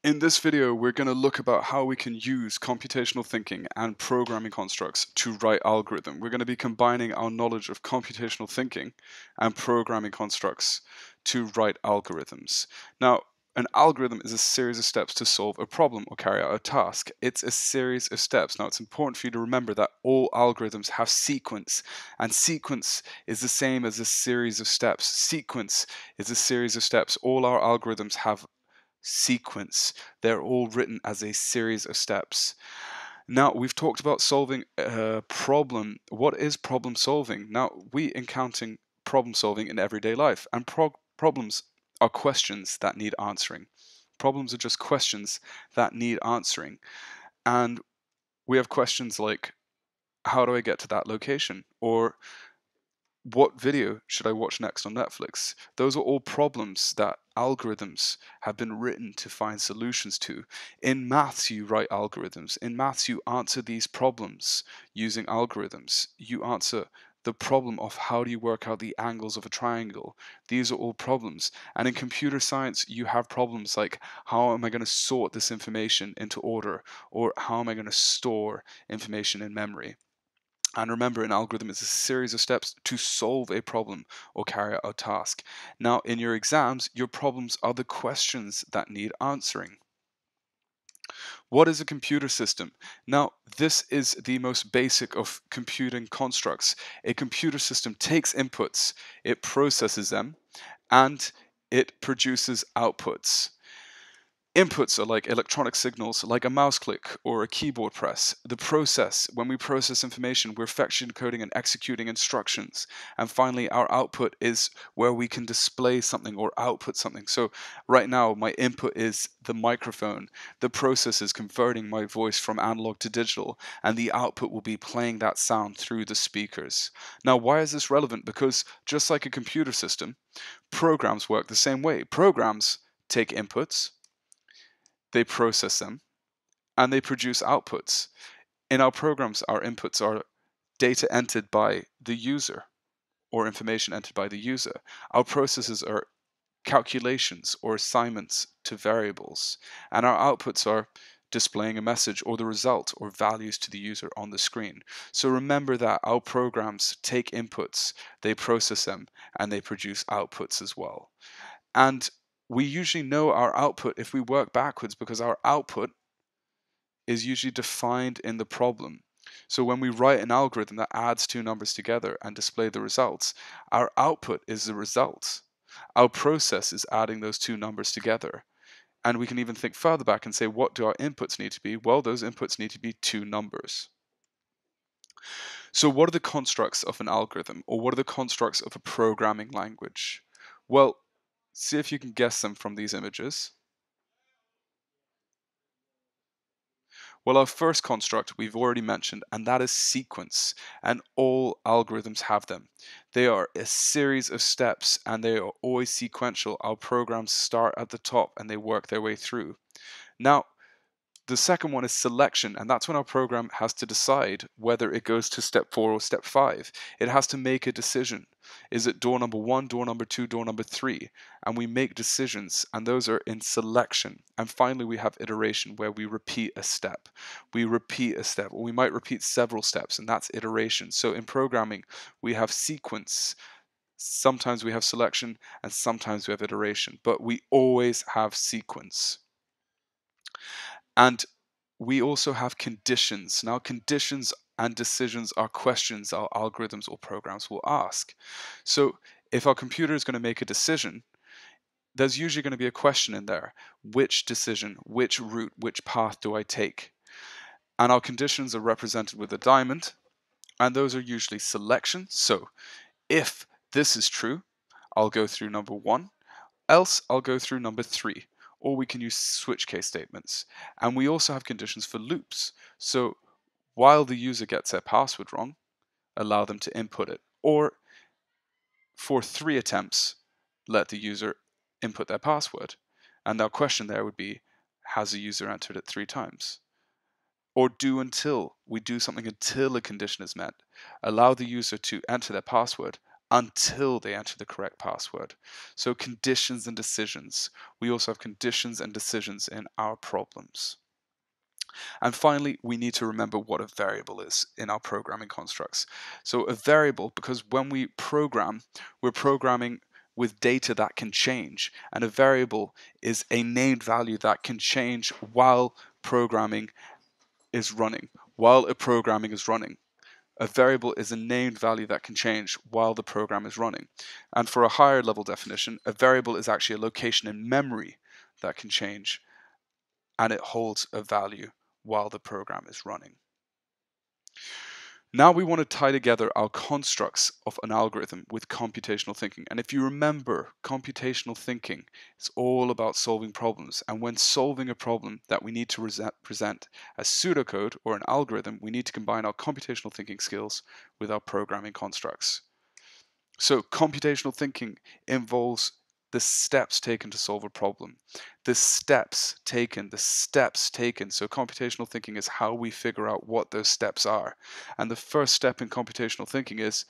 In this video, we're going to look about how we can use computational thinking and programming constructs to write algorithm. We're going to be combining our knowledge of computational thinking and programming constructs to write algorithms. Now, an algorithm is a series of steps to solve a problem or carry out a task. It's a series of steps. Now, it's important for you to remember that all algorithms have sequence, and sequence is the same as a series of steps. Sequence is a series of steps. All our algorithms have sequence. They're all written as a series of steps. Now, we've talked about solving a problem. What is problem solving? Now, we encounter problem solving in everyday life, and problems are questions that need answering. Problems are just questions that need answering. And we have questions like, how do I get to that location? Or what video should I watch next on Netflix? Those are all problems that algorithms have been written to find solutions to. In maths, you write algorithms. In maths, you answer these problems using algorithms. You answer the problem of how do you work out the angles of a triangle. These are all problems. And in computer science, you have problems like, how am I going to sort this information into order? Or how am I going to store information in memory? And remember, an algorithm is a series of steps to solve a problem or carry out a task. Now, in your exams, your problems are the questions that need answering. What is a computer system? Now, this is the most basic of computing constructs. A computer system takes inputs, it processes them, and it produces outputs. Inputs are like electronic signals, like a mouse click or a keyboard press. The process, when we process information, we're fetching, encoding, and executing instructions. And finally, our output is where we can display something or output something. So right now, my input is the microphone. The process is converting my voice from analog to digital, and the output will be playing that sound through the speakers. Now, why is this relevant? Because just like a computer system, programs work the same way. Programs take inputs, they process them, and they produce outputs. In our programs, our inputs are data entered by the user or information entered by the user. Our processes are calculations or assignments to variables, and our outputs are displaying a message or the result or values to the user on the screen. So remember that our programs take inputs, they process them, and they produce outputs as well. And we usually know our output if we work backwards, because our output is usually defined in the problem. So when we write an algorithm that adds two numbers together and display the results, our output is the result. Our process is adding those two numbers together. And we can even think further back and say, what do our inputs need to be? Well, those inputs need to be two numbers. So what are the constructs of an algorithm, or what are the constructs of a programming language? Well, see if you can guess them from these images. Well, our first construct we've already mentioned, and that is sequence, and all algorithms have them. They are a series of steps, and they are always sequential. Our programs start at the top and they work their way through. Now, the second one is selection, and that's when our program has to decide whether it goes to step 4 or step 5. It has to make a decision. Is it door number 1, door number 2, door number 3? And we make decisions, and those are in selection. And finally, we have iteration, where we repeat a step. We repeat a step, or we might repeat several steps, and that's iteration. So in programming, we have sequence. Sometimes we have selection, and sometimes we have iteration, but we always have sequence. And we also have conditions. Now, conditions and decisions are questions our algorithms or programs will ask. So if our computer is going to make a decision, there's usually going to be a question in there. Which decision, which route, which path do I take? And our conditions are represented with a diamond, and those are usually selections. So if this is true, I'll go through number 1, else I'll go through number 3. Or we can use switch case statements. And we also have conditions for loops. So while the user gets their password wrong, allow them to input it. Or for 3 attempts, let the user input their password. And our question there would be, has the user entered it 3 times? Or do until, we do something until a condition is met. Allow the user to enter their password until they enter the correct password. So conditions and decisions. We also have conditions and decisions in our problems. And finally, we need to remember what a variable is in our programming constructs. So a variable, because when we program, we're programming with data that can change, and a variable is a named value that can change while programming is running. While a programming is running, a variable is a named value that can change while the program is running. And for a higher level definition, a variable is actually a location in memory that can change, and it holds a value while the program is running. Now we want to tie together our constructs of an algorithm with computational thinking. And if you remember, computational thinking is all about solving problems. And when solving a problem that we need to present as pseudocode or an algorithm, we need to combine our computational thinking skills with our programming constructs. So computational thinking involves the steps taken to solve a problem. The steps taken. So computational thinking is how we figure out what those steps are. And the first step in computational thinking is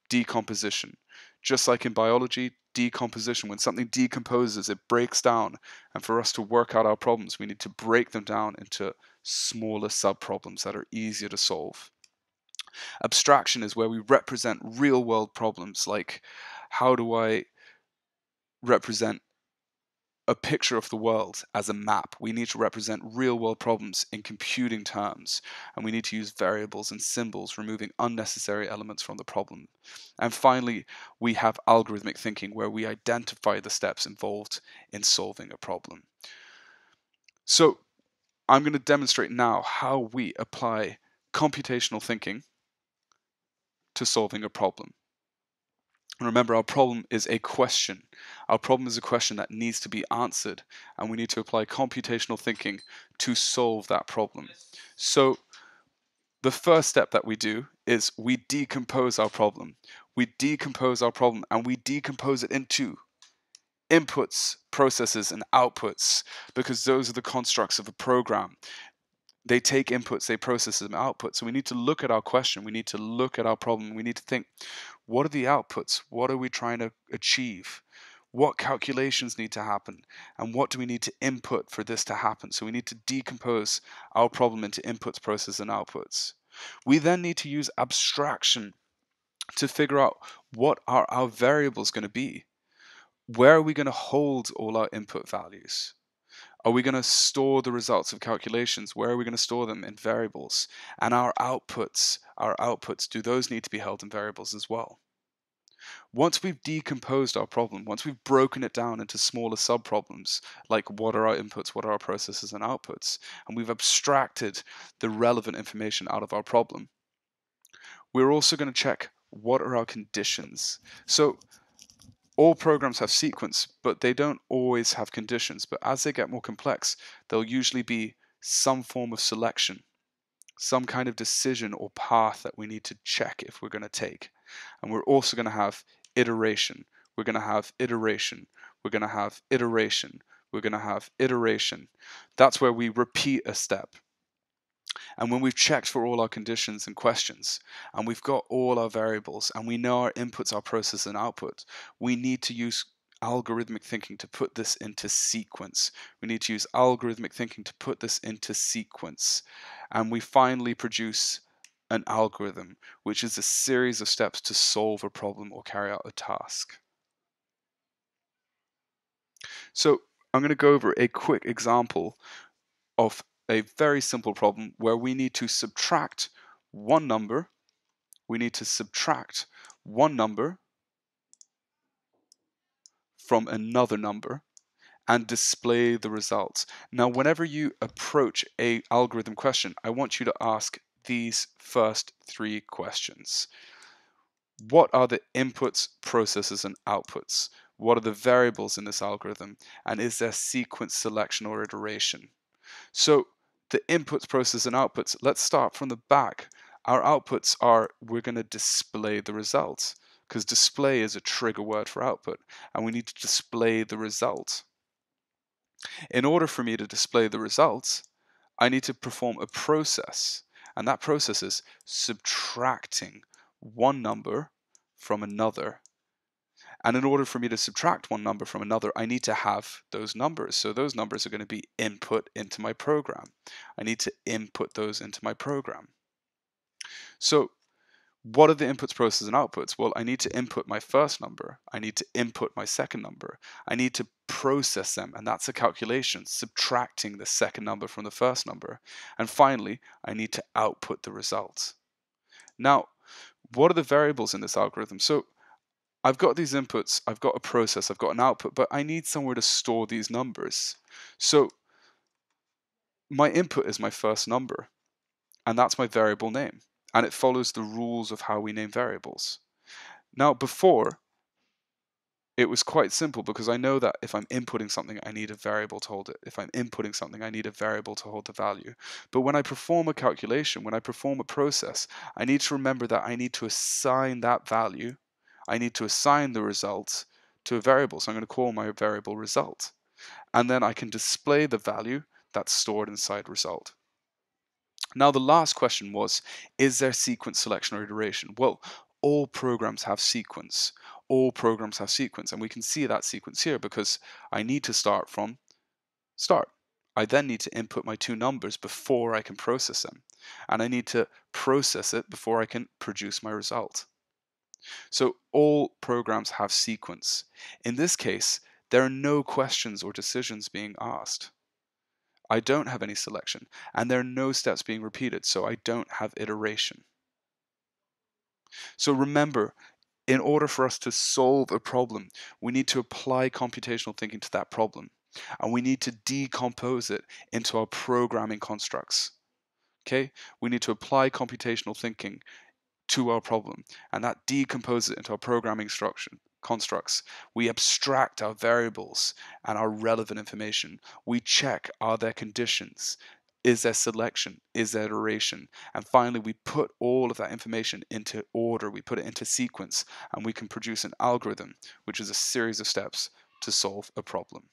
decomposition. Just like in biology, decomposition. When something decomposes, it breaks down. And for us to work out our problems, we need to break them down into smaller subproblems that are easier to solve. Abstraction is where we represent real world problems, like how do I represent a picture of the world as a map? We need to represent real world problems in computing terms, and we need to use variables and symbols, removing unnecessary elements from the problem. And finally, we have algorithmic thinking, where we identify the steps involved in solving a problem. So I'm going to demonstrate now how we apply computational thinking to solving a problem. Remember, our problem is a question. Our problem is a question that needs to be answered, and we need to apply computational thinking to solve that problem. So the first step that we do is we decompose our problem. We decompose our problem, and we decompose it into inputs, processes, and outputs, because those are the constructs of a program. They take inputs, they process them outputs. So we need to look at our question, we need to look at our problem, we need to think, what are the outputs? What are we trying to achieve? What calculations need to happen? And what do we need to input for this to happen? So we need to decompose our problem into inputs, processes, and outputs. We then need to use abstraction to figure out what are our variables going to be. Where are we going to hold all our input values? Are we going to store the results of calculations? Where are we going to store them? In variables. And our outputs, do those need to be held in variables as well? Once we've decomposed our problem, once we've broken it down into smaller subproblems, like what are our inputs, what are our processes and outputs, and we've abstracted the relevant information out of our problem, we're also going to check what are our conditions. So all programs have sequence, but they don't always have conditions. But as they get more complex, there'll usually be some form of selection, some kind of decision or path that we need to check if we're going to take. And we're also going to have iteration. We're going to have iteration. We're going to have iteration. We're going to have iteration. That's where we repeat a step. And when we've checked for all our conditions and questions, and we've got all our variables, and we know our inputs, our process, and output, we need to use algorithmic thinking to put this into sequence. We need to use algorithmic thinking to put this into sequence. And we finally produce an algorithm, which is a series of steps to solve a problem or carry out a task. So I'm going to go over a quick example of a very simple problem where we need to subtract one number. We need to subtract one number from another number and display the results. Now, whenever you approach an algorithm question, I want you to ask these first three questions. What are the inputs, processes, and outputs? What are the variables in this algorithm? And is there sequence selection or iteration? So the inputs, process, and outputs, let's start from the back. Our outputs are, we're going to display the results, because display is a trigger word for output, and we need to display the result. In order for me to display the results, I need to perform a process, and that process is subtracting one number from another And in order for me to subtract one number from another, I need to have those numbers. So those numbers are going to be input into my program. I need to input those into my program. So what are the inputs, processes, and outputs? Well, I need to input my first number. I need to input my second number. I need to process them, and that's a calculation, subtracting the second number from the first number. And finally, I need to output the results. Now, what are the variables in this algorithm? So I've got these inputs, I've got a process, I've got an output, but I need somewhere to store these numbers. So my input is my first number, and that's my variable name. And it follows the rules of how we name variables. Now, before, it was quite simple because I know that if I'm inputting something, I need a variable to hold it. If I'm inputting something, I need a variable to hold the value. But when I perform a calculation, when I perform a process, I need to remember that I need to assign that value. I need to assign the result to a variable. So I'm going to call my variable result. And then I can display the value that's stored inside result. Now, the last question was, is there sequence, selection, or iteration? Well, all programs have sequence. All programs have sequence, and we can see that sequence here because I need to start from start. I then need to input my two numbers before I can process them, and I need to process it before I can produce my result. So all programs have sequence. In this case, there are no questions or decisions being asked. I don't have any selection, and there are no steps being repeated, so I don't have iteration. So remember, in order for us to solve a problem, we need to apply computational thinking to that problem, and we need to decompose it into our programming constructs. Okay? We need to apply computational thinking to our problem, and that decomposes it into our programming constructs. We abstract our variables and our relevant information. We check, are there conditions? Is there selection? Is there iteration? And finally, we put all of that information into order. We put it into sequence, and we can produce an algorithm, which is a series of steps to solve a problem.